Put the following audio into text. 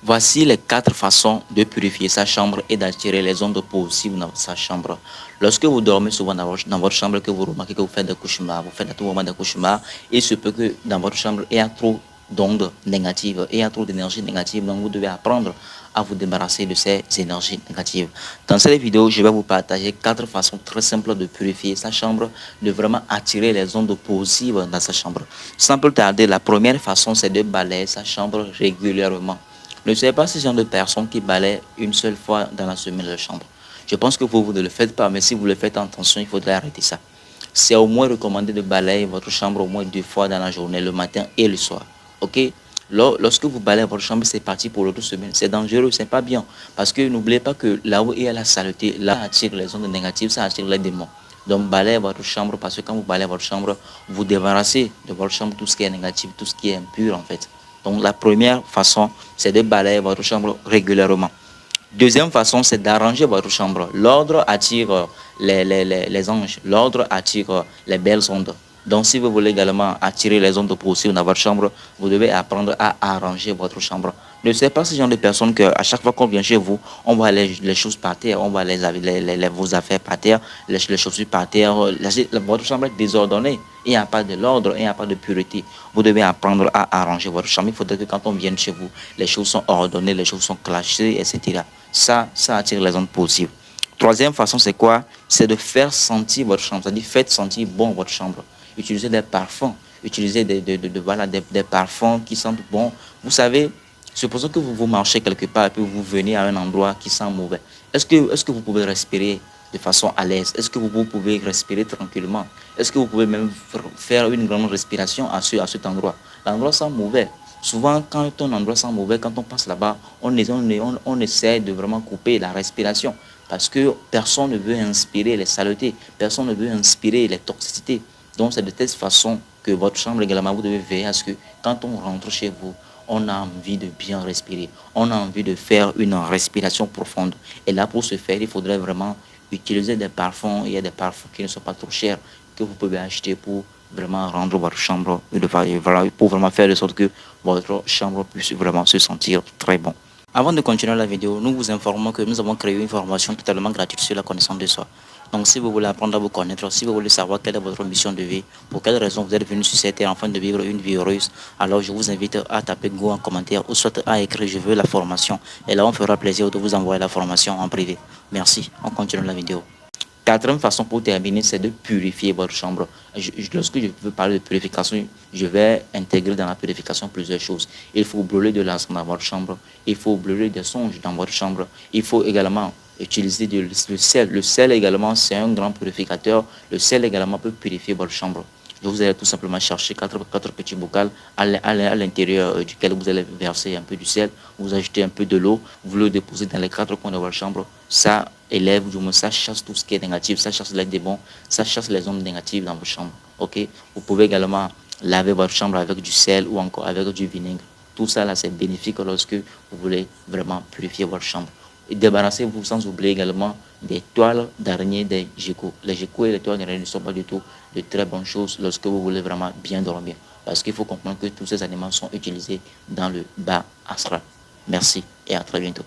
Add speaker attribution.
Speaker 1: Voici les 4 façons de purifier sa chambre et d'attirer les ondes positives dans sa chambre. Lorsque vous dormez souvent dans votre chambre, que vous remarquez que vous faites des cauchemars, vous faites à tout moment des cauchemars, il se peut que dans votre chambre, il y a trop d'ondes négatives, il y a trop d'énergie négative, donc vous devez apprendre à vous débarrasser de ces énergies négatives. Dans cette vidéo, je vais vous partager 4 façons très simples de purifier sa chambre, de vraiment attirer les ondes positives dans sa chambre. Sans plus tarder, la première façon, c'est de balayer sa chambre régulièrement. Ne soyez pas ce genre de personne qui balaye une seule fois dans la semaine de chambre. Je pense que vous ne le faites pas, mais si vous le faites en intention, il faudrait arrêter ça. C'est au moins recommandé de balayer votre chambre au moins 2 fois dans la journée, le matin et le soir. Ok? Lorsque vous balayez votre chambre, c'est parti pour l'autre semaine. C'est dangereux, c'est pas bien. Parce que n'oubliez pas que là où il y a la saleté, là attire les ondes négatives, ça attire les démons. Donc balayez votre chambre parce que quand vous balayez votre chambre, vous débarrassez de votre chambre tout ce qui est négatif, tout ce qui est impur en fait. Donc la première façon, c'est de balayer votre chambre régulièrement. Deuxième façon, c'est d'arranger votre chambre. L'ordre attire les anges. L'ordre attire les belles ondes. Donc si vous voulez également attirer les ondes positives dans votre chambre, vous devez apprendre à arranger votre chambre. Ne soyez pas ce genre de personne que à chaque fois qu'on vient chez vous, on voit les choses par terre, on voit vos affaires par terre, les chaussures par terre. Votre chambre est désordonnée. Il n'y a pas de l'ordre, il n'y a pas de pureté. Vous devez apprendre à arranger votre chambre. Il faudrait que quand on vienne chez vous, les choses sont ordonnées, les choses sont clashées, etc. Ça attire les ondes positives. Troisième façon, c'est quoi? C'est de faire sentir votre chambre. C'est-à-dire, faites sentir bon votre chambre. Utilisez des parfums. Utilisez des parfums qui sentent bon. Vous savez, supposons que vous marchez quelque part et que vous venez à un endroit qui sent mauvais. Est-ce que vous pouvez respirer de façon à l'aise? Est-ce que vous pouvez respirer tranquillement? Est-ce que vous pouvez même faire une grande respiration à cet endroit? L'endroit sent mauvais. Souvent, quand un endroit sent mauvais, quand on passe là-bas, on essaie de vraiment couper la respiration parce que personne ne veut inspirer les saletés, personne ne veut inspirer les toxicités. Donc, c'est de telle façon que votre chambre également, vous devez veiller à ce que quand on rentre chez vous, on a envie de bien respirer. On a envie de faire une respiration profonde. Et là, pour ce faire, il faudrait vraiment utiliser des parfums. Il y a des parfums qui ne sont pas trop chers que vous pouvez acheter pour vraiment rendre votre chambre, pour vraiment faire de sorte que votre chambre puisse vraiment se sentir très bon. Avant de continuer la vidéo, nous vous informons que nous avons créé une formation totalement gratuite sur la connaissance de soi. Donc si vous voulez apprendre à vous connaître, si vous voulez savoir quelle est votre mission de vie, pour quelle raison vous êtes venu sur cette terre afin de vivre une vie heureuse, alors je vous invite à taper Go en commentaire ou soit à écrire je veux la formation. Et là on fera plaisir de vous envoyer la formation en privé. Merci, on continue la vidéo. Quatrième façon pour terminer, c'est de purifier votre chambre. Lorsque je veux parler de purification, je vais intégrer dans la purification plusieurs choses. Il faut brûler de l'encens dans votre chambre. Il faut brûler des songes dans votre chambre. Il faut également utiliser le sel. Le sel également, c'est un grand purificateur. Le sel également peut purifier votre chambre. Vous allez tout simplement chercher quatre petits bocaux à l'intérieur duquel vous allez verser un peu du sel, vous ajoutez un peu de l'eau, vous le déposez dans les 4 coins de votre chambre. Ça élève, du moins ça chasse tout ce qui est négatif, ça chasse les démons, ça chasse les ondes négatives dans votre chambre. Ok? Vous pouvez également laver votre chambre avec du sel ou encore avec du vinaigre. Tout ça là, c'est bénéfique lorsque vous voulez vraiment purifier votre chambre. Et débarrassez-vous sans oublier également des toiles d'araignée, des geckos. Les geckos et les toiles d'araignée ne sont pas du tout de très bonnes choses lorsque vous voulez vraiment bien dormir. Parce qu'il faut comprendre que tous ces animaux sont utilisés dans le bas astral. Merci et à très bientôt.